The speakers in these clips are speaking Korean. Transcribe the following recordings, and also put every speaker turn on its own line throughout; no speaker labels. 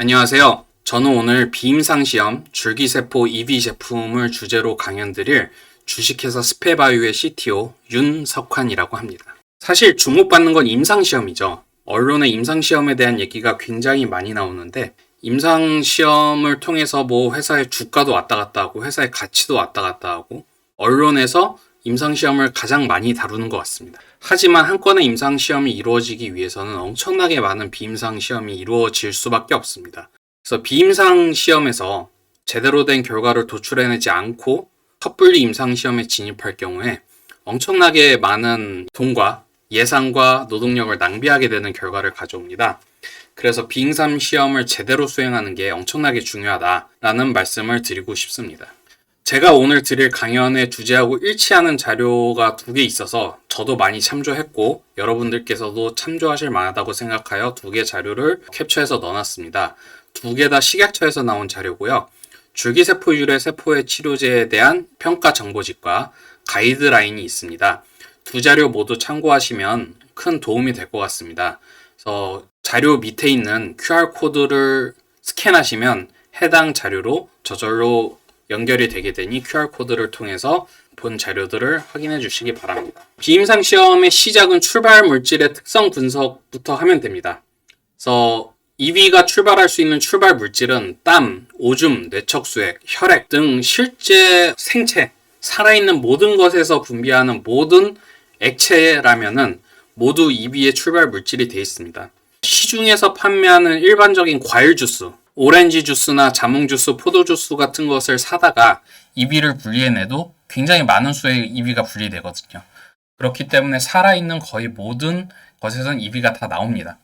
안녕하세요. 저는 오늘 비임상시험 줄기세포 EV 제품을 주제로 강연 드릴 주식회사 스페바이오의 CTO 윤석환이라고 합니다. 사실 주목받는 건 임상시험이죠. 언론에 임상시험에 대한 얘기가 굉장히 많이 나오는데 임상시험을 통해서 회사의 주가도 왔다 갔다 하고 회사의 가치도 왔다 갔다 하고 언론에서 임상시험을 가장 많이 다루는 것 같습니다. 하지만 한 건의 임상시험이 이루어지기 위해서는 엄청나게 많은 비임상시험이 이루어질 수밖에 없습니다. 그래서 비임상시험에서 제대로 된 결과를 도출해내지 않고 섣불리 임상시험에 진입할 경우에 엄청나게 많은 돈과 예산과 노동력을 낭비하게 되는 결과를 가져옵니다. 그래서 비임상시험을 제대로 수행하는 게 엄청나게 중요하다라는 말씀을 드리고 싶습니다. 제가 오늘 드릴 강연의 주제하고 일치하는 자료가 2개 있어서 저도 많이 참조했고 여러분들께서도 참조하실 만하다고 생각하여 2개 자료를 캡처해서 넣어놨습니다. 2개 다 식약처에서 나온 자료고요. 줄기세포 유래 세포의 치료제에 대한 평가 정보집과 가이드라인이 있습니다. 2 자료 모두 참고하시면 큰 도움이 될 것 같습니다. 그래서 자료 밑에 있는 QR코드를 스캔하시면 해당 자료로 저절로 연결이 되게 되니 QR코드를 통해서 본 자료들을 확인해 주시기 바랍니다. 비임상시험의 시작은 출발 물질의 특성 분석부터 하면 됩니다. 그래서 EV가 출발할 수 있는 출발 물질은 땀, 오줌, 뇌척수액, 혈액 등 실제 생체, 살아있는 모든 것에서 분비하는 모든 액체라면은 모두 EV의 출발 물질이 되어 있습니다. 시중에서 판매하는 일반적인 과일 주스, 오렌지 주스나 자몽 주스, 포도 주스 같은 것을 사다가 EV를 분리해내도 굉장히 많은 수의 EV가 분리되거든요. 그렇기 때문에 살아있는 거의 모든 것에선 EV가 다 나옵니다.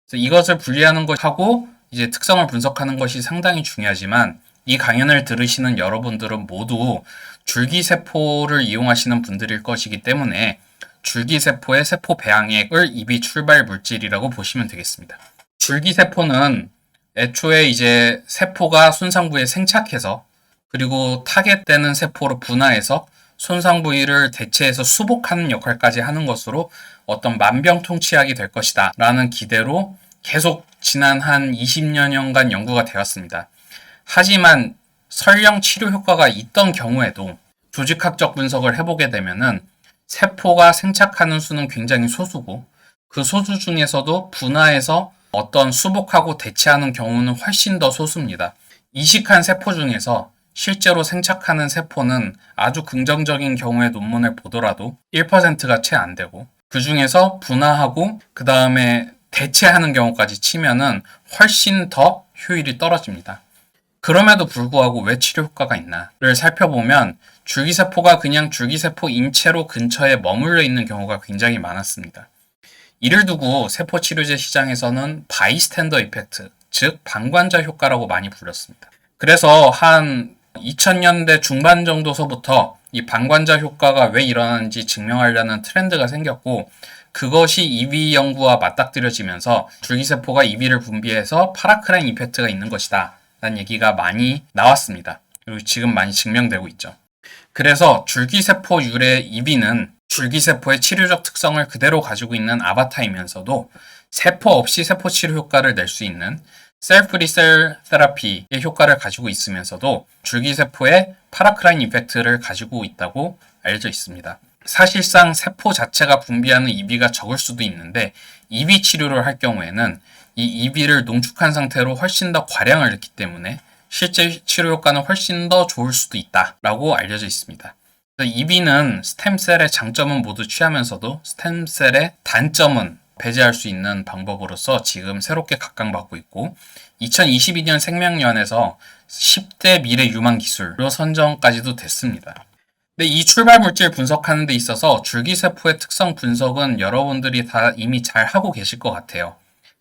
그래서 이것을 분리하는 것하고 이제 특성을 분석하는 것이 상당히 중요하지만 이 강연을 들으시는 여러분들은 모두 줄기세포를 이용하시는 분들일 것이기 때문에 줄기세포의 세포 배양액을 EV 출발 물질이라고 보시면 되겠습니다. 줄기세포는 애초에 이제 세포가 손상 부위에 생착해서 그리고 타겟되는 세포로 분화해서 손상 부위를 대체해서 수복하는 역할까지 하는 것으로 어떤 만병통치약이 될 것이다 라는 기대로 계속 지난 한 20여년간 연구가 되었습니다. 하지만 설령 치료 효과가 있던 경우에도 조직학적 분석을 해보게 되면은 세포가 생착하는 수는 굉장히 소수고 그 소수 중에서도 분화해서 어떤 수복하고 대체하는 경우는 훨씬 더 소수입니다. 이식한 세포 중에서 실제로 생착하는 세포는 아주 긍정적인 경우의 논문을 보더라도 1%가 채 안 되고 그 중에서 분화하고 그 다음에 대체하는 경우까지 치면은 훨씬 더 효율이 떨어집니다. 그럼에도 불구하고 왜 치료 효과가 있나를 살펴보면 줄기세포가 그냥 줄기세포 인체로 근처에 머물러 있는 경우가 굉장히 많았습니다. 이를 두고 세포치료제 시장에서는 바이스탠더 이펙트, 즉 방관자 효과라고 많이 불렸습니다. 그래서 한 2000년대 중반 정도서부터 이 방관자 효과가 왜 일어나는지 증명하려는 트렌드가 생겼고 그것이 EV 연구와 맞닥뜨려지면서 줄기세포가 EV를 분비해서 파라크라인 이펙트가 있는 것이다 라는 얘기가 많이 나왔습니다. 그리고 지금 많이 증명되고 있죠. 그래서 줄기세포 유래 EV는 줄기세포의 치료적 특성을 그대로 가지고 있는 아바타이면서도 세포 없이 세포 치료 효과를 낼 수 있는 셀프리 셀 테라피의 효과를 가지고 있으면서도 줄기세포의 파라크라인 이펙트를 가지고 있다고 알려져 있습니다. 사실상 세포 자체가 분비하는 EV가 적을 수도 있는데 EV 치료를 할 경우에는 이 EV를 농축한 상태로 훨씬 더 과량을 넣기 때문에 실제 치료 효과는 훨씬 더 좋을 수도 있다라고 알려져 있습니다. EV는 스템셀의 장점은 모두 취하면서도 스템셀의 단점은 배제할 수 있는 방법으로서 지금 새롭게 각광받고 있고 2022년 생명연에서 10대 미래 유망 기술로 선정까지도 됐습니다. 근데 이 출발 물질 분석하는 데 있어서 줄기세포의 특성 분석은 여러분들이 다 이미 잘 하고 계실 것 같아요.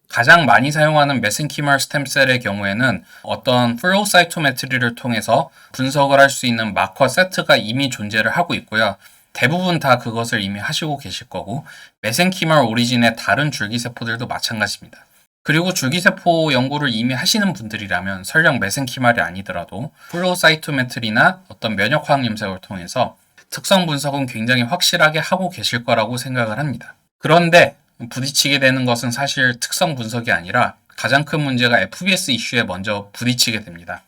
가장 많이 사용하는 메센키멀 스템셀의 경우에는 어떤 플로우 사이토메트리를 통해서 분석을 할 수 있는 마커 세트가 이미 존재를 하고 있고요. 대부분 다 그것을 이미 하시고 계실 거고 메센키멀 오리진의 다른 줄기세포들도 마찬가지입니다. 그리고 줄기세포 연구를 이미 하시는 분들이라면 설령 메센키멀이 아니더라도 플로우 사이토메트리나 어떤 면역화학 염색을 통해서 특성 분석은 굉장히 확실하게 하고 계실 거라고 생각을 합니다. 그런데 부딪히게 되는 것은 사실 특성 분석이 아니라 가장 큰 문제가 FBS 이슈에 먼저 부딪히게 됩니다.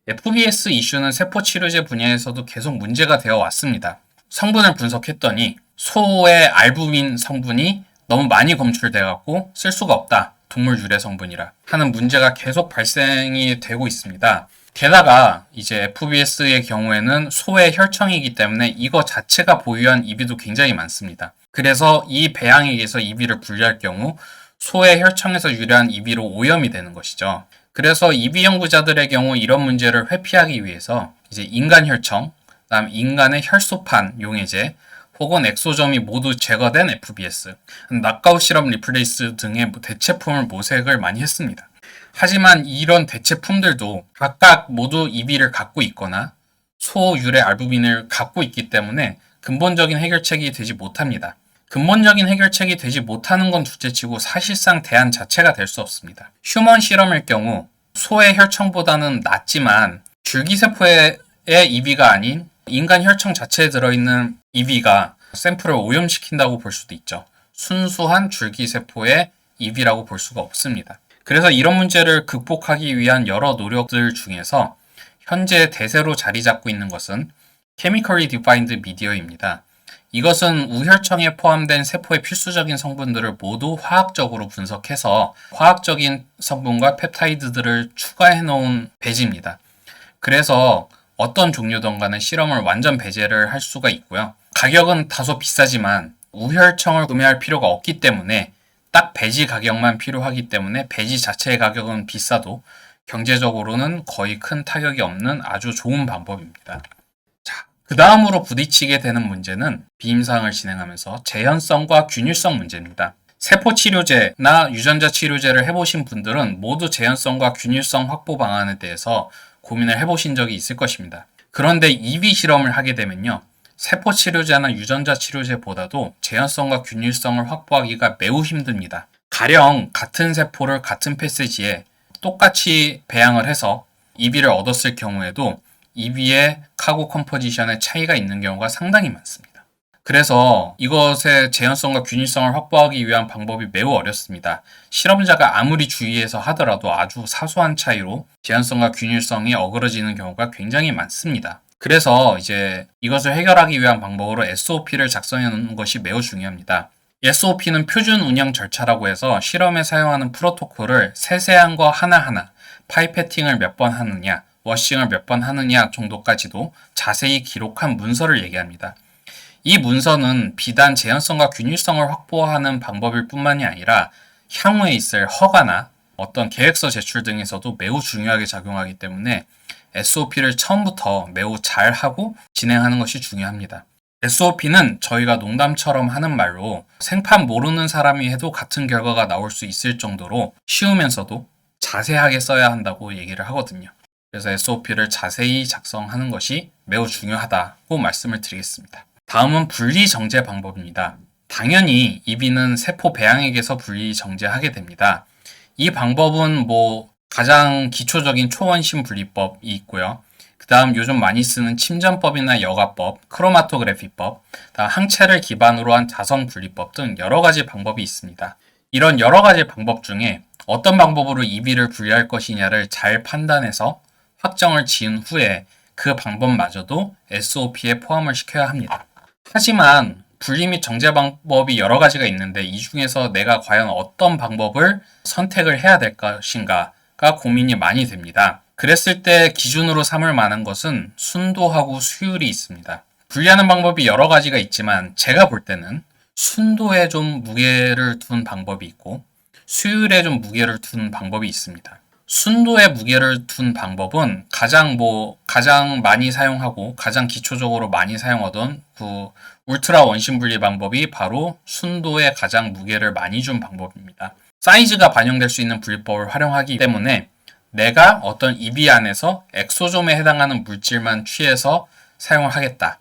FBS 이슈는 세포치료제 분야에서도 계속 문제가 되어 왔습니다. 성분을 분석했더니 소의 알부민 성분이 너무 많이 검출돼 갖고 쓸 수가 없다. 동물 유래 성분이라 하는 문제가 계속 발생이 되고 있습니다. 게다가 이제 FBS의 경우에는 소의 혈청이기 때문에 이거 자체가 보유한 이비도 굉장히 많습니다. 그래서 이 배양액에서 이비를 분리할 경우 소의 혈청에서 유래한 이비로 오염이 되는 것이죠. 그래서 이비 연구자들의 경우 이런 문제를 회피하기 위해서 이제 인간 혈청, 그다음 인간의 혈소판 용해제 혹은 엑소점이 모두 제거된 FBS, 낙가웃 시럽 리플레이스 등의 대체품을 모색을 많이 했습니다. 하지만 이런 대체품들도 각각 모두 이비를 갖고 있거나 소 유래 알부민을 갖고 있기 때문에 근본적인 해결책이 되지 못합니다. 근본적인 해결책이 되지 못하는 건 둘째치고 사실상 대안 자체가 될 수 없습니다. 휴먼 실험일 경우 소의 혈청보다는 낫지만 줄기세포의 이비가 아닌 인간 혈청 자체에 들어있는 이비가 샘플을 오염시킨다고 볼 수도 있죠. 순수한 줄기세포의 이비라고 볼 수가 없습니다. 그래서 이런 문제를 극복하기 위한 여러 노력들 중에서 현재 대세로 자리 잡고 있는 것은 Chemically Defined Media입니다. 이것은 우혈청에 포함된 세포의 필수적인 성분들을 모두 화학적으로 분석해서 화학적인 성분과 펩타이드들을 추가해 놓은 배지입니다. 그래서 어떤 종류든 간에 실험을 완전 배제를 할 수가 있고요. 가격은 다소 비싸지만 우혈청을 구매할 필요가 없기 때문에 딱 배지 가격만 필요하기 때문에 배지 자체의 가격은 비싸도 경제적으로는 거의 큰 타격이 없는 아주 좋은 방법입니다. 자, 그 다음으로 부딪히게 되는 문제는 비임상을 진행하면서 재현성과 균일성 문제입니다. 세포치료제나 유전자 치료제를 해보신 분들은 모두 재현성과 균일성 확보 방안에 대해서 고민을 해보신 적이 있을 것입니다. 그런데 EV 실험을 하게 되면요. 세포치료제나 유전자 치료제보다도 재현성과 균일성을 확보하기가 매우 힘듭니다. 가령 같은 세포를 같은 패시지에 똑같이 배양을 해서 EV를 얻었을 경우에도 EV의 카고 컴포지션에 차이가 있는 경우가 상당히 많습니다. 그래서 이것의 재현성과 균일성을 확보하기 위한 방법이 매우 어렵습니다. 실험자가 아무리 주의해서 하더라도 아주 사소한 차이로 재현성과 균일성이 어그러지는 경우가 굉장히 많습니다. 그래서 이제 이것을 해결하기 위한 방법으로 SOP를 작성해 놓는 것이 매우 중요합니다. SOP는 표준 운영 절차라고 해서 실험에 사용하는 프로토콜을 세세한 거 하나하나, 파이패팅을 몇 번 하느냐, 워싱을 몇 번 하느냐 정도까지도 자세히 기록한 문서를 얘기합니다. 이 문서는 비단 재현성과 균일성을 확보하는 방법일 뿐만이 아니라 향후에 있을 허가나 어떤 계획서 제출 등에서도 매우 중요하게 작용하기 때문에 SOP를 처음부터 매우 잘하고 진행하는 것이 중요합니다. SOP는 저희가 농담처럼 하는 말로 생판 모르는 사람이 해도 같은 결과가 나올 수 있을 정도로 쉬우면서도 자세하게 써야 한다고 얘기를 하거든요. 그래서 SOP를 자세히 작성하는 것이 매우 중요하다고 말씀을 드리겠습니다. 다음은 분리 정제 방법입니다. 당연히 EV는 세포 배양액에서 분리 정제하게 됩니다. 이 방법은 가장 기초적인 초원심 분리법이 있고요. 그 다음 요즘 많이 쓰는 침전법이나 여과법, 크로마토그래피법, 다음 항체를 기반으로 한 자성 분리법 등 여러 가지 방법이 있습니다. 이런 여러 가지 방법 중에 어떤 방법으로 EV를 분리할 것이냐를 잘 판단해서 확정을 지은 후에 그 방법마저도 SOP에 포함을 시켜야 합니다. 하지만 분리 및 정제 방법이 여러 가지가 있는데 이 중에서 내가 과연 어떤 방법을 선택을 해야 될 것인가가 고민이 많이 됩니다. 그랬을 때 기준으로 삼을 만한 것은 순도하고 수율이 있습니다. 분리하는 방법이 여러 가지가 있지만 제가 볼 때는 순도에 좀 무게를 둔 방법이 있고 수율에 좀 무게를 둔 방법이 있습니다. 순도에 무게를 둔 방법은 가장 많이 사용하고 가장 기초적으로 많이 사용하던 그 울트라 원심 분리 방법이 바로 순도에 가장 무게를 많이 준 방법입니다. 사이즈가 반영될 수 있는 분리법을 활용하기 때문에 내가 어떤 EV 안에서 엑소좀에 해당하는 물질만 취해서 사용을 하겠다.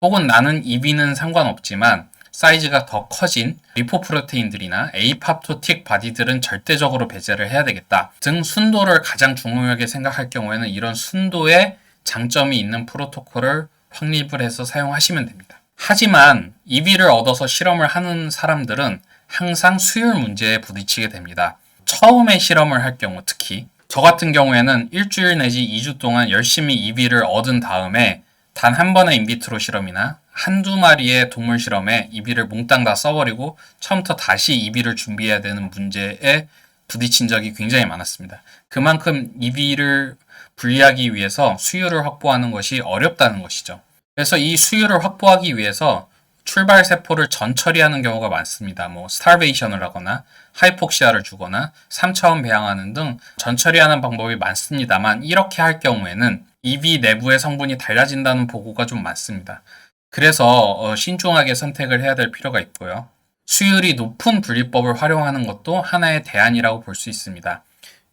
혹은 나는 EV는 상관없지만 사이즈가 더 커진 리포프로테인들이나 에이팝토틱 바디들은 절대적으로 배제를 해야 되겠다 등 순도를 가장 중요하게 생각할 경우에는 이런 순도에 장점이 있는 프로토콜을 확립을 해서 사용하시면 됩니다. 하지만 EV를 얻어서 실험을 하는 사람들은 항상 수율 문제에 부딪히게 됩니다. 처음에 실험을 할 경우 특히 저 같은 경우에는 일주일 내지 2주 동안 열심히 EV를 얻은 다음에 단 한 번의 인비트로 실험이나 한두 마리의 동물 실험에 EV를 몽땅 다 써버리고 처음부터 다시 EV를 준비해야 되는 문제에 부딪힌 적이 굉장히 많았습니다. 그만큼 EV를 분리하기 위해서 수율을 확보하는 것이 어렵다는 것이죠. 그래서 이 수율을 확보하기 위해서 출발 세포를 전처리하는 경우가 많습니다. 스타베이션을 하거나 하이폭시아를 주거나 3차원 배양하는 등 전처리하는 방법이 많습니다만 이렇게 할 경우에는 EV 내부의 성분이 달라진다는 보고가 좀 많습니다. 그래서 신중하게 선택을 해야 될 필요가 있고요. 수율이 높은 분리법을 활용하는 것도 하나의 대안이라고 볼 수 있습니다.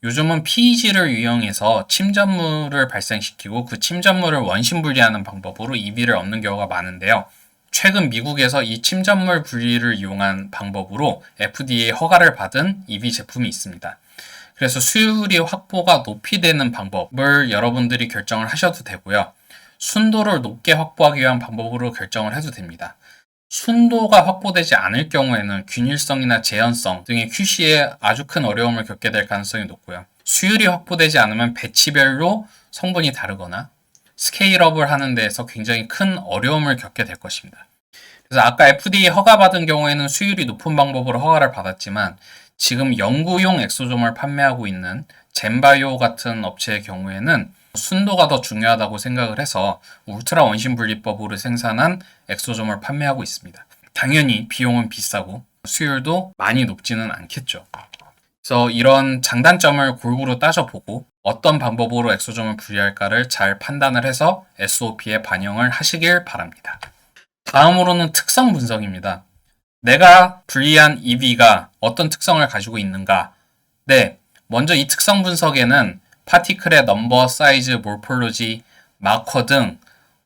요즘은 PEG를 이용해서 침전물을 발생시키고 그 침전물을 원심 분리하는 방법으로 EV를 얻는 경우가 많은데요. 최근 미국에서 이 침전물 분리를 이용한 방법으로 FDA 허가를 받은 EV 제품이 있습니다. 그래서 수율이 확보가 높이 되는 방법을 여러분들이 결정을 하셔도 되고요. 순도를 높게 확보하기 위한 방법으로 결정을 해도 됩니다. 순도가 확보되지 않을 경우에는 균일성이나 재현성 등의 QC에 아주 큰 어려움을 겪게 될 가능성이 높고요. 수율이 확보되지 않으면 배치별로 성분이 다르거나 스케일업을 하는 데에서 굉장히 큰 어려움을 겪게 될 것입니다. 그래서 아까 FDA 허가받은 경우에는 수율이 높은 방법으로 허가를 받았지만 지금 연구용 엑소점을 판매하고 있는 젠바이오 같은 업체의 경우에는 순도가 더 중요하다고 생각을 해서 울트라 원심 분리법으로 생산한 엑소점을 판매하고 있습니다. 당연히 비용은 비싸고 수율도 많이 높지는 않겠죠. 그래서 이런 장단점을 골고루 따져보고 어떤 방법으로 엑소점을 분리할까를 잘 판단을 해서 SOP에 반영을 하시길 바랍니다. 다음으로는 특성 분석입니다. 내가 분리한 EV가 어떤 특성을 가지고 있는가? 네, 먼저 이 특성 분석에는 파티클의 넘버, 사이즈, 몰폴로지, 마커 등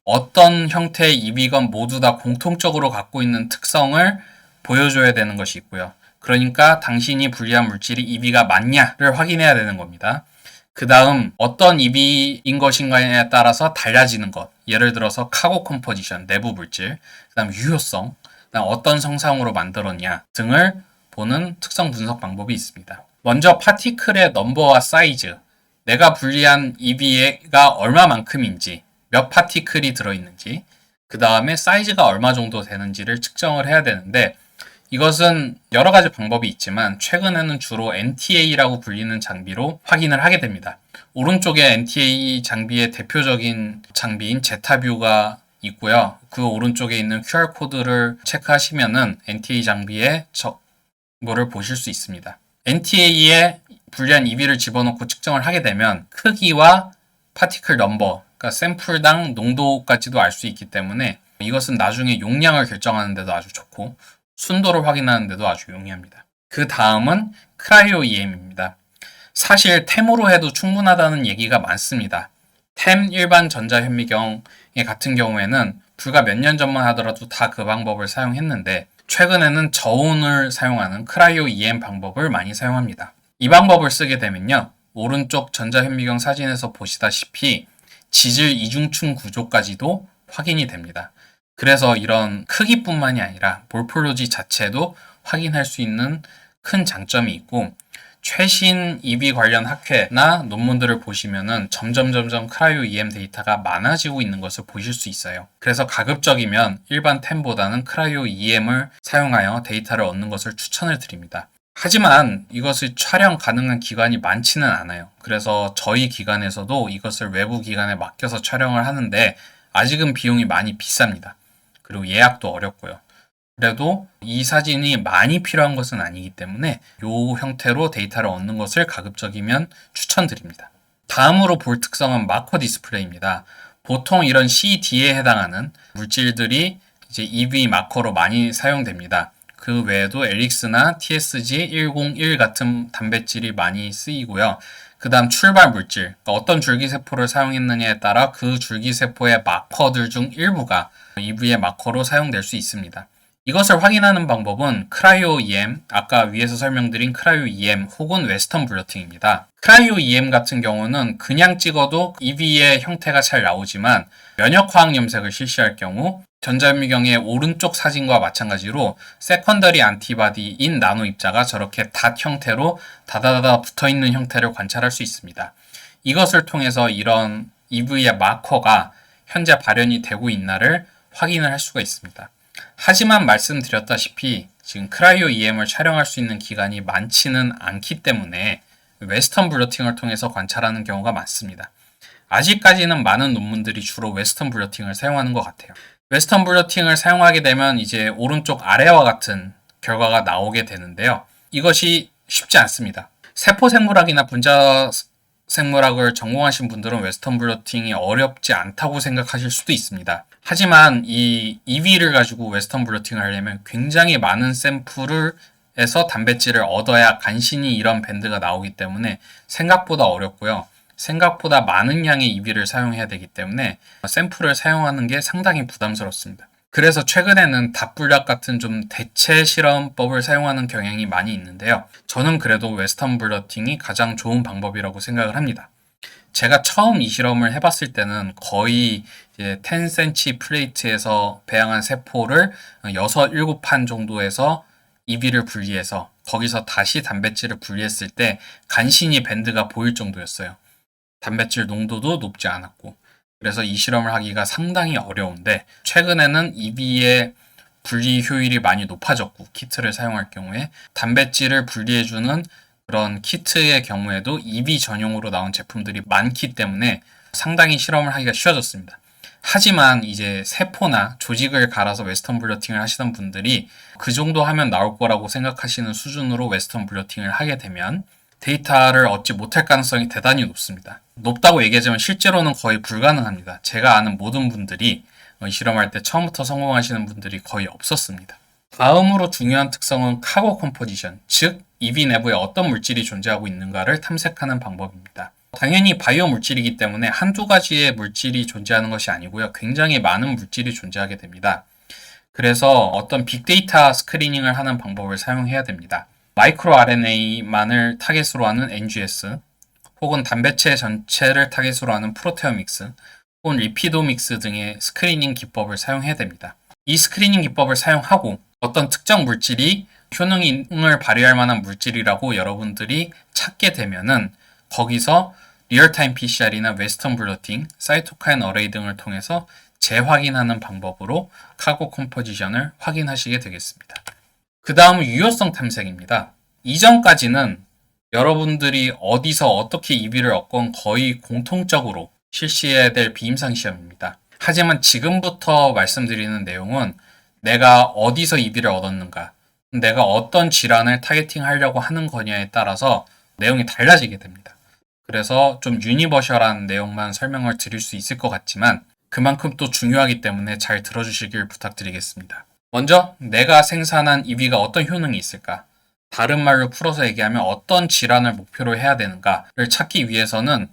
어떤 형태의 EV건 모두 다 공통적으로 갖고 있는 특성을 보여줘야 되는 것이 있고요. 그러니까 당신이 분리한 물질이 EV가 맞냐를 확인해야 되는 겁니다. 그 다음 어떤 EV인 것인가에 따라서 달라지는 것, 예를 들어서 카고 컴포지션, 내부 물질, 그 다음 유효성, 그 다음 어떤 성상으로 만들었냐 등을 보는 특성 분석 방법이 있습니다. 먼저 파티클의 넘버와 사이즈, 내가 분리한 EV가 얼마만큼인지, 몇 파티클이 들어있는지, 그 다음에 사이즈가 얼마 정도 되는지를 측정을 해야 되는데 이것은 여러 가지 방법이 있지만 최근에는 주로 NTA라고 불리는 장비로 확인을 하게 됩니다. 오른쪽에 NTA 장비의 대표적인 장비인 제타뷰가 있고요. 그 오른쪽에 있는 QR코드를 체크하시면은 NTA 장비의 정보를 보실 수 있습니다. NTA에 분리한 EV를 집어넣고 측정을 하게 되면 크기와 파티클 넘버, 그러니까 샘플당 농도까지도 알 수 있기 때문에 이것은 나중에 용량을 결정하는 데도 아주 좋고 순도를 확인하는 데도 아주 용이합니다. 그 다음은 크라이오 EM입니다. 사실 템으로 해도 충분하다는 얘기가 많습니다. 템 일반 전자현미경 같은 경우에는 불과 몇 년 전만 하더라도 다 그 방법을 사용했는데 최근에는 저온을 사용하는 크라이오 EM 방법을 많이 사용합니다. 이 방법을 쓰게 되면요. 오른쪽 전자현미경 사진에서 보시다시피 지질 이중층 구조까지도 확인이 됩니다. 그래서 이런 크기뿐만이 아니라 몰폴로지 자체도 확인할 수 있는 큰 장점이 있고 최신 EV 관련 학회나 논문들을 보시면은 점점 크라이오 EM 데이터가 많아지고 있는 것을 보실 수 있어요. 그래서 가급적이면 일반 템보다는 크라이오 EM을 사용하여 데이터를 얻는 것을 추천을 드립니다. 하지만 이것을 촬영 가능한 기관이 많지는 않아요. 그래서 저희 기관에서도 이것을 외부 기관에 맡겨서 촬영을 하는데 아직은 비용이 많이 비쌉니다. 그리고 예약도 어렵고요. 그래도 이 사진이 많이 필요한 것은 아니기 때문에 이 형태로 데이터를 얻는 것을 가급적이면 추천드립니다. 다음으로 볼 특성은 마커 디스플레이입니다. 보통 이런 CD에 해당하는 물질들이 이제 EV 마커로 많이 사용됩니다. 그 외에도 엘릭스나 TSG101 같은 단백질이 많이 쓰이고요. 그 다음 출발 물질, 그러니까 어떤 줄기세포를 사용했느냐에 따라 그 줄기세포의 마커들 중 일부가 EV의 마커로 사용될 수 있습니다. 이것을 확인하는 방법은 크라이오 EM, 아까 위에서 설명드린 크라이오 EM 혹은 웨스턴 블러팅입니다. 크라이오 EM 같은 경우는 그냥 찍어도 EV의 형태가 잘 나오지만 면역화학 염색을 실시할 경우 전자현미경의 오른쪽 사진과 마찬가지로 세컨더리 안티바디인 나노 입자가 저렇게 닷 형태로 다다다다 붙어있는 형태를 관찰할 수 있습니다. 이것을 통해서 이런 EV의 마커가 현재 발현이 되고 있나를 확인을 할 수가 있습니다. 하지만 말씀드렸다시피 지금 크라이오 EM을 촬영할 수 있는 기간이 많지는 않기 때문에 웨스턴 블러팅을 통해서 관찰하는 경우가 많습니다. 아직까지는 많은 논문들이 주로 웨스턴 블러팅을 사용하는 것 같아요. 웨스턴 블러팅을 사용하게 되면 이제 오른쪽 아래와 같은 결과가 나오게 되는데요. 이것이 쉽지 않습니다. 세포생물학이나 분자생물학을 전공하신 분들은 웨스턴 블러팅이 어렵지 않다고 생각하실 수도 있습니다. 하지만 이 EV를 가지고 웨스턴 블러팅을 하려면 굉장히 많은 샘플에서 단백질을 얻어야 간신히 이런 밴드가 나오기 때문에 생각보다 어렵고요. 생각보다 많은 양의 EV를 사용해야 되기 때문에 샘플을 사용하는 게 상당히 부담스럽습니다. 그래서 최근에는 닷불약 같은 좀 대체 실험법을 사용하는 경향이 많이 있는데요. 저는 그래도 웨스턴 블러팅이 가장 좋은 방법이라고 생각을 합니다. 제가 처음 이 실험을 해봤을 때는 거의 이제 10cm 플레이트에서 배양한 세포를 6, 7판 정도에서 EV를 분리해서 거기서 다시 단백질을 분리했을 때 간신히 밴드가 보일 정도였어요. 단백질 농도도 높지 않았고. 그래서 이 실험을 하기가 상당히 어려운데 최근에는 EV의 분리 효율이 많이 높아졌고 키트를 사용할 경우에 단백질을 분리해주는 그런 키트의 경우에도 EV 전용으로 나온 제품들이 많기 때문에 상당히 실험을 하기가 쉬워졌습니다. 하지만 이제 세포나 조직을 갈아서 웨스턴 블러팅을 하시던 분들이 그 정도 하면 나올 거라고 생각하시는 수준으로 웨스턴 블러팅을 하게 되면 데이터를 얻지 못할 가능성이 대단히 높습니다. 높다고 얘기하지만 실제로는 거의 불가능합니다. 제가 아는 모든 분들이 이 실험할 때 처음부터 성공하시는 분들이 거의 없었습니다. 다음으로 중요한 특성은 카고 컴포지션, 즉 EV 내부에 어떤 물질이 존재하고 있는가를 탐색하는 방법입니다. 당연히 바이오 물질이기 때문에 한두 가지의 물질이 존재하는 것이 아니고요. 굉장히 많은 물질이 존재하게 됩니다. 그래서 어떤 빅데이터 스크리닝을 하는 방법을 사용해야 됩니다. 마이크로 RNA만을 타겟으로 하는 NGS, 혹은 단백체 전체를 타겟으로 하는 프로테오믹스, 혹은 리피도믹스 등의 스크리닝 기법을 사용해야 됩니다. 이 스크리닝 기법을 사용하고 어떤 특정 물질이 효능을 발휘할 만한 물질이라고 여러분들이 찾게 되면은 거기서 리얼타임 PCR이나 웨스턴 블러팅, 사이토카인 어레이 등을 통해서 재확인하는 방법으로 카고 컴포지션을 확인하시게 되겠습니다. 그 다음은 유효성 탐색입니다. 이전까지는 여러분들이 어디서 어떻게 EV를 얻건 거의 공통적으로 실시해야 될 비임상 시험입니다. 하지만 지금부터 말씀드리는 내용은 내가 어디서 EV를 얻었는가, 내가 어떤 질환을 타겟팅 하려고 하는 거냐에 따라서 내용이 달라지게 됩니다. 그래서 좀 유니버셜한 내용만 설명을 드릴 수 있을 것 같지만 그만큼 또 중요하기 때문에 잘 들어주시길 부탁드리겠습니다. 먼저 내가 생산한 EV가 어떤 효능이 있을까? 다른 말로 풀어서 얘기하면 어떤 질환을 목표로 해야 되는가를 찾기 위해서는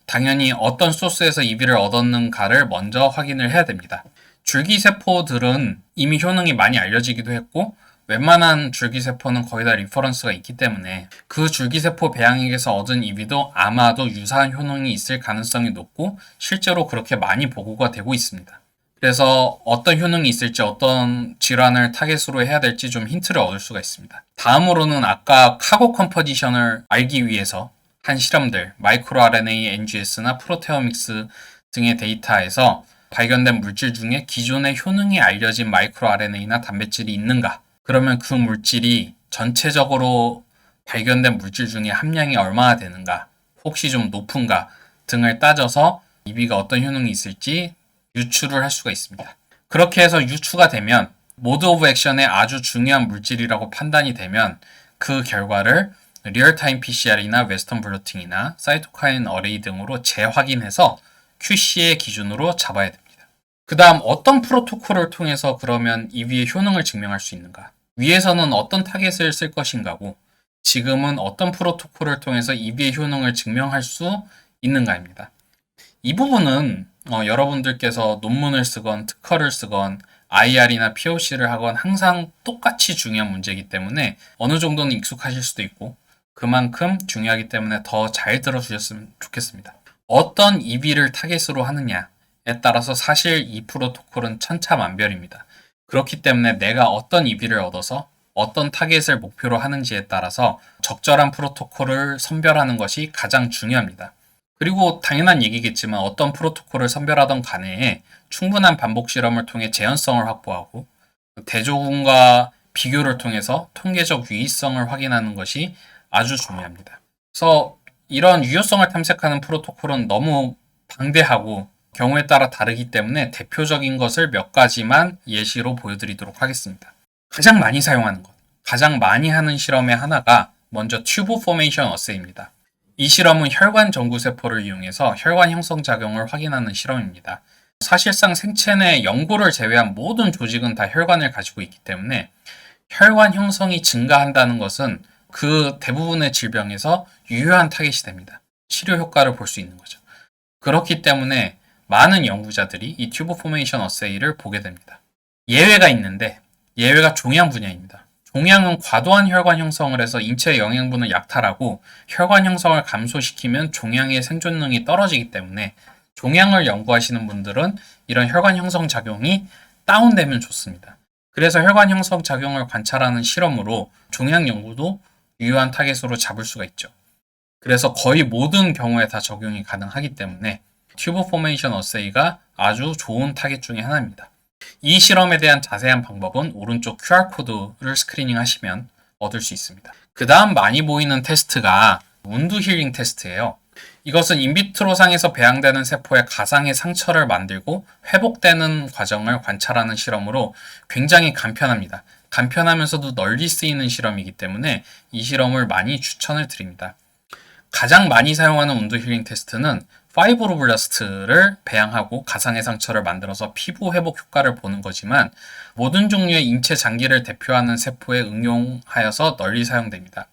당연히 어떤 소스에서 EV를 얻었는가를 먼저 확인을 해야 됩니다. 줄기세포들은 이미 효능이 많이 알려지기도 했고 웬만한 줄기세포는 거의 다 리퍼런스가 있기 때문에 그 줄기세포 배양액에서 얻은 EV도 아마도 유사한 효능이 있을 가능성이 높고 실제로 그렇게 많이 보고가 되고 있습니다. 그래서 어떤 효능이 있을지 어떤 질환을 타겟으로 해야 될지 좀 힌트를 얻을 수가 있습니다. 다음으로는 아까 카고 컴포지션을 알기 위해서 한 실험들, 마이크로 RNA, NGS나 프로테오믹스 등의 데이터에서 발견된 물질 중에 기존의 효능이 알려진 마이크로 RNA나 단백질이 있는가? 그러면 그 물질이 전체적으로 발견된 물질 중에 함량이 얼마나 되는가? 혹시 좀 높은가? 등을 따져서 EV가 어떤 효능이 있을지 유추를 할 수가 있습니다. 그렇게 해서 유추가 되면 모드 오브 액션의 아주 중요한 물질이라고 판단이 되면 그 결과를 리얼타임 PCR이나 웨스턴 블러팅이나 사이토카인 어레이 등으로 재확인해서 QC의 기준으로 잡아야 됩니다. 그 다음 어떤 프로토콜을 통해서 그러면 EV의 효능을 증명할 수 있는가? 위에서는 어떤 타겟을 쓸 것인가고 지금은 어떤 프로토콜을 통해서 EV의 효능을 증명할 수 있는가입니다. 이 부분은 여러분들께서 논문을 쓰건 특허를 쓰건 IR이나 POC를 하건 항상 똑같이 중요한 문제이기 때문에 어느 정도는 익숙하실 수도 있고 그만큼 중요하기 때문에 더 잘 들어주셨으면 좋겠습니다. 어떤 EV를 타겟으로 하느냐에 따라서 사실 이 프로토콜은 천차만별입니다. 그렇기 때문에 내가 어떤 EV를 얻어서 어떤 타겟을 목표로 하는지에 따라서 적절한 프로토콜을 선별하는 것이 가장 중요합니다. 그리고 당연한 얘기겠지만 어떤 프로토콜을 선별하던 간에 충분한 반복 실험을 통해 재현성을 확보하고 대조군과 비교를 통해서 통계적 유의성을 확인하는 것이 아주 중요합니다. 그래서 이런 유효성을 탐색하는 프로토콜은 너무 방대하고 경우에 따라 다르기 때문에 대표적인 것을 몇 가지만 예시로 보여드리도록 하겠습니다. 가장 많이 사용하는 것, 가장 많이 하는 실험의 하나가 먼저 튜브 포메이션 어세이입니다. 이 실험은 혈관 정구세포를 이용해서 혈관 형성 작용을 확인하는 실험입니다. 사실상 생체 내 영구를 제외한 모든 조직은 다 혈관을 가지고 있기 때문에 혈관 형성이 증가한다는 것은 그 대부분의 질병에서 유효한 타겟이 됩니다. 치료 효과를 볼 수 있는 거죠. 그렇기 때문에 많은 연구자들이 이 튜브 포메이션 어세이를 보게 됩니다. 예외가 있는데 예외가 종양 분야입니다. 종양은 과도한 혈관 형성을 해서 인체 영양분을 약탈하고 혈관 형성을 감소시키면 종양의 생존능이 떨어지기 때문에 종양을 연구하시는 분들은 이런 혈관 형성 작용이 다운되면 좋습니다. 그래서 혈관 형성 작용을 관찰하는 실험으로 종양 연구도 유효한 타겟으로 잡을 수가 있죠. 그래서 거의 모든 경우에 다 적용이 가능하기 때문에 튜브 포메이션 어세이가 아주 좋은 타겟 중에 하나입니다. 이 실험에 대한 자세한 방법은 오른쪽 QR코드를 스크리닝 하시면 얻을 수 있습니다. 그 다음 많이 보이는 테스트가 운드 힐링 테스트예요. 이것은 인비트로상에서 배양되는 세포에 가상의 상처를 만들고 회복되는 과정을 관찰하는 실험으로 굉장히 간편합니다. 간편하면서도 널리 쓰이는 실험이기 때문에 이 실험을 많이 추천을 드립니다. 가장 많이 사용하는 운드 힐링 테스트는 파이브로블라스트를 배양하고 가상의 상처를 만들어서 피부 회복 효과를 보는 거지만 모든 종류의 인체 장기를 대표하는 세포에 응용하여서 널리 사용됩니다.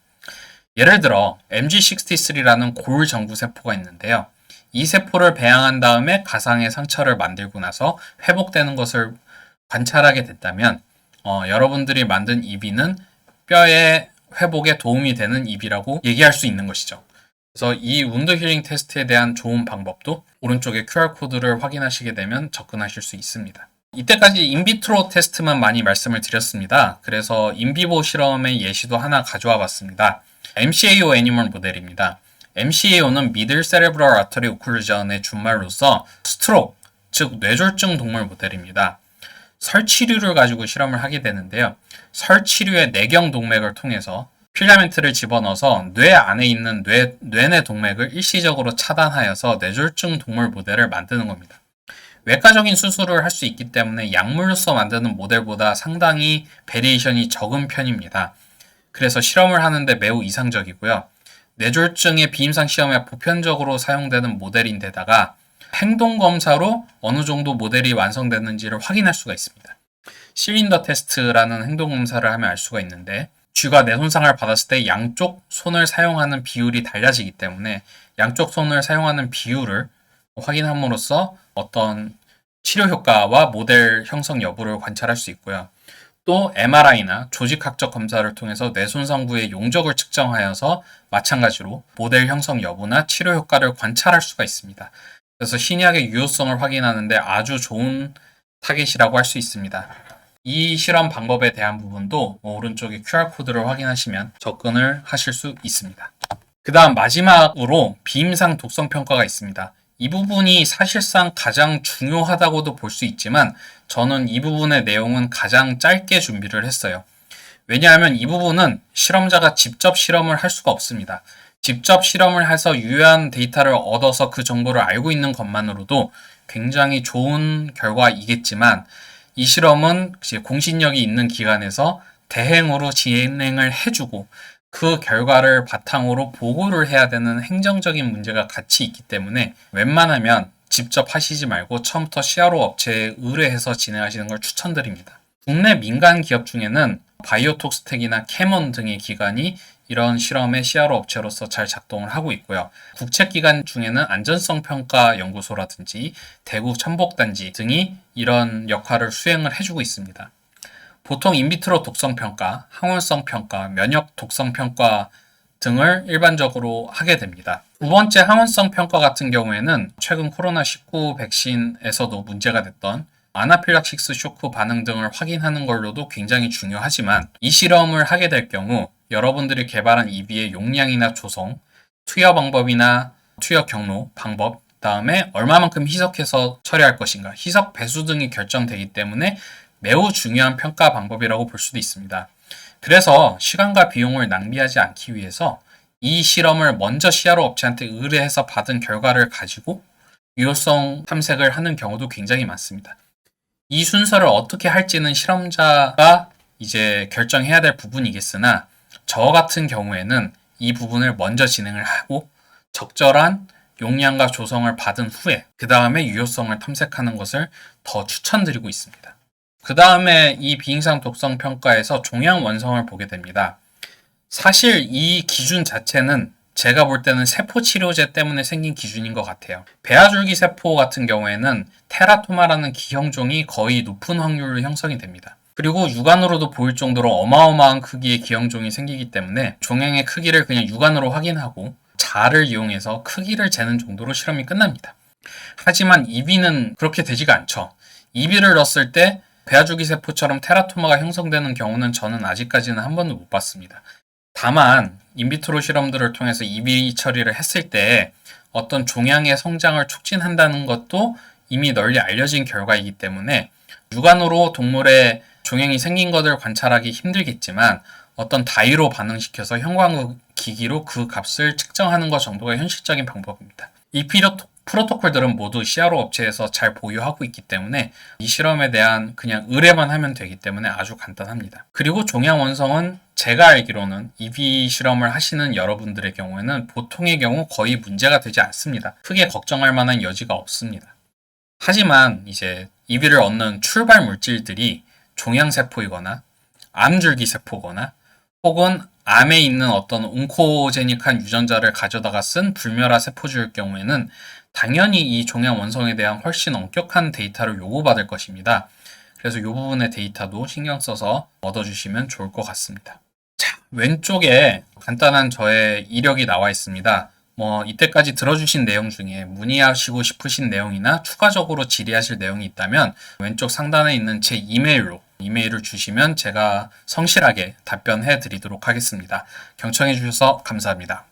예를 들어 MG63라는 골 정구 세포가 있는데요. 이 세포를 배양한 다음에 가상의 상처를 만들고 나서 회복되는 것을 관찰하게 됐다면 여러분들이 만든 EV는 뼈의 회복에 도움이 되는 EV라고 얘기할 수 있는 것이죠. 그래서 이 운드 힐링 테스트에 대한 좋은 방법도 오른쪽에 QR코드를 확인하시게 되면 접근하실 수 있습니다. 이때까지 인비트로 테스트만 많이 말씀을 드렸습니다. 그래서 인비보 실험의 예시도 하나 가져와 봤습니다. MCAO 애니멀 모델입니다. MCAO는 미들 세레브럴 아터리 오클루전의 준말로서 스트로크, 즉 뇌졸중 동물 모델입니다. 설치류를 가지고 실험을 하게 되는데요. 설치류의 내경 동맥을 통해서 필라멘트를 집어넣어서 뇌 안에 있는 뇌내 동맥을 일시적으로 차단하여서 뇌졸중 동물 모델을 만드는 겁니다. 외과적인 수술을 할 수 있기 때문에 약물로서 만드는 모델보다 상당히 베리에이션이 적은 편입니다. 그래서 실험을 하는데 매우 이상적이고요. 뇌졸중의 비임상 시험에 보편적으로 사용되는 모델인데다가 행동검사로 어느 정도 모델이 완성됐는지를 확인할 수가 있습니다. 실린더 테스트라는 행동검사를 하면 알 수가 있는데 쥐가 뇌손상을 받았을 때 양쪽 손을 사용하는 비율이 달라지기 때문에 양쪽 손을 사용하는 비율을 확인함으로써 어떤 치료 효과와 모델 형성 여부를 관찰할 수 있고요. 또 MRI나 조직학적 검사를 통해서 뇌손상부의 용적을 측정하여서 마찬가지로 모델 형성 여부나 치료 효과를 관찰할 수가 있습니다. 그래서 신약의 유효성을 확인하는데 아주 좋은 타겟이라고 할 수 있습니다. 이 실험 방법에 대한 부분도 오른쪽에 QR코드를 확인하시면 접근을 하실 수 있습니다. 그 다음 마지막으로 비임상 독성 평가가 있습니다. 이 부분이 사실상 가장 중요하다고도 볼 수 있지만 저는 이 부분의 내용은 가장 짧게 준비를 했어요. 왜냐하면 이 부분은 실험자가 직접 실험을 할 수가 없습니다. 직접 실험을 해서 유효한 데이터를 얻어서 그 정보를 알고 있는 것만으로도 굉장히 좋은 결과이겠지만 이 실험은 공신력이 있는 기관에서 대행으로 진행을 해주고 그 결과를 바탕으로 보고를 해야 되는 행정적인 문제가 같이 있기 때문에 웬만하면 직접 하시지 말고 처음부터 CRO 업체에 의뢰해서 진행하시는 걸 추천드립니다. 국내 민간 기업 중에는 바이오톡스텍이나 캐몬 등의 기관이 이런 실험의 CRO 업체로서 잘 작동을 하고 있고요. 국책기관 중에는 안전성평가연구소라든지 대구 천복단지 등이 이런 역할을 수행을 해주고 있습니다. 보통 인비트로 독성평가, 항원성평가, 면역 독성평가 등을 일반적으로 하게 됩니다. 두 번째 항원성평가 같은 경우에는 최근 코로나19 백신에서도 문제가 됐던 아나필락시스 쇼크 반응 등을 확인하는 걸로도 굉장히 중요하지만 이 실험을 하게 될 경우 여러분들이 개발한 EV의 용량이나 조성, 투여 방법이나 투여 경로, 방법, 다음에 얼마만큼 희석해서 처리할 것인가, 희석 배수 등이 결정되기 때문에 매우 중요한 평가 방법이라고 볼 수도 있습니다. 그래서 시간과 비용을 낭비하지 않기 위해서 이 실험을 먼저 CRO 업체한테 의뢰해서 받은 결과를 가지고 유효성 탐색을 하는 경우도 굉장히 많습니다. 이 순서를 어떻게 할지는 실험자가 이제 결정해야 될 부분이겠으나 저 같은 경우에는 이 부분을 먼저 진행을 하고 적절한 용량과 조성을 받은 후에 그 다음에 유효성을 탐색하는 것을 더 추천드리고 있습니다. 그 다음에 이 비임상 독성 평가에서 종양 원성을 보게 됩니다. 사실 이 기준 자체는 제가 볼 때는 세포 치료제 때문에 생긴 기준인 것 같아요. 배아줄기 세포 같은 경우에는 테라토마라는 기형종이 거의 높은 확률로 형성이 됩니다. 그리고 육안으로도 보일 정도로 어마어마한 크기의 기형종이 생기기 때문에 종양의 크기를 그냥 육안으로 확인하고 자를 이용해서 크기를 재는 정도로 실험이 끝납니다. 하지만 EB는 그렇게 되지가 않죠. EB를 넣었을 때 배아줄기 세포처럼 테라토마가 형성되는 경우는 저는 아직까지는 한 번도 못 봤습니다. 다만 인비트로 실험들을 통해서 EB 처리를 했을 때 어떤 종양의 성장을 촉진한다는 것도 이미 널리 알려진 결과이기 때문에 육안으로 동물의 종양이 생긴 것을 관찰하기 힘들겠지만 어떤 다이로 반응시켜서 형광 기기로 그 값을 측정하는 것 정도가 현실적인 방법입니다. 이 프로토콜들은 모두 CRO 업체에서 잘 보유하고 있기 때문에 이 실험에 대한 그냥 의뢰만 하면 되기 때문에 아주 간단합니다. 그리고 종양 원성은 제가 알기로는 EB 실험을 하시는 여러분들의 경우에는 보통의 경우 거의 문제가 되지 않습니다. 크게 걱정할 만한 여지가 없습니다. 하지만 이제 EB를 얻는 출발 물질들이 종양세포이거나 암줄기세포거나 혹은 암에 있는 어떤 온코제닉한 유전자를 가져다가 쓴 불멸화 세포주일 경우에는 당연히 이 종양 원성에 대한 훨씬 엄격한 데이터를 요구받을 것입니다. 그래서 이 부분의 데이터도 신경 써서 얻어주시면 좋을 것 같습니다. 자, 왼쪽에 간단한 저의 이력이 나와 있습니다. 이때까지 들어주신 내용 중에 문의하시고 싶으신 내용이나 추가적으로 질의하실 내용이 있다면 왼쪽 상단에 있는 제 이메일을 주시면 제가 성실하게 답변해 드리도록 하겠습니다. 경청해 주셔서 감사합니다.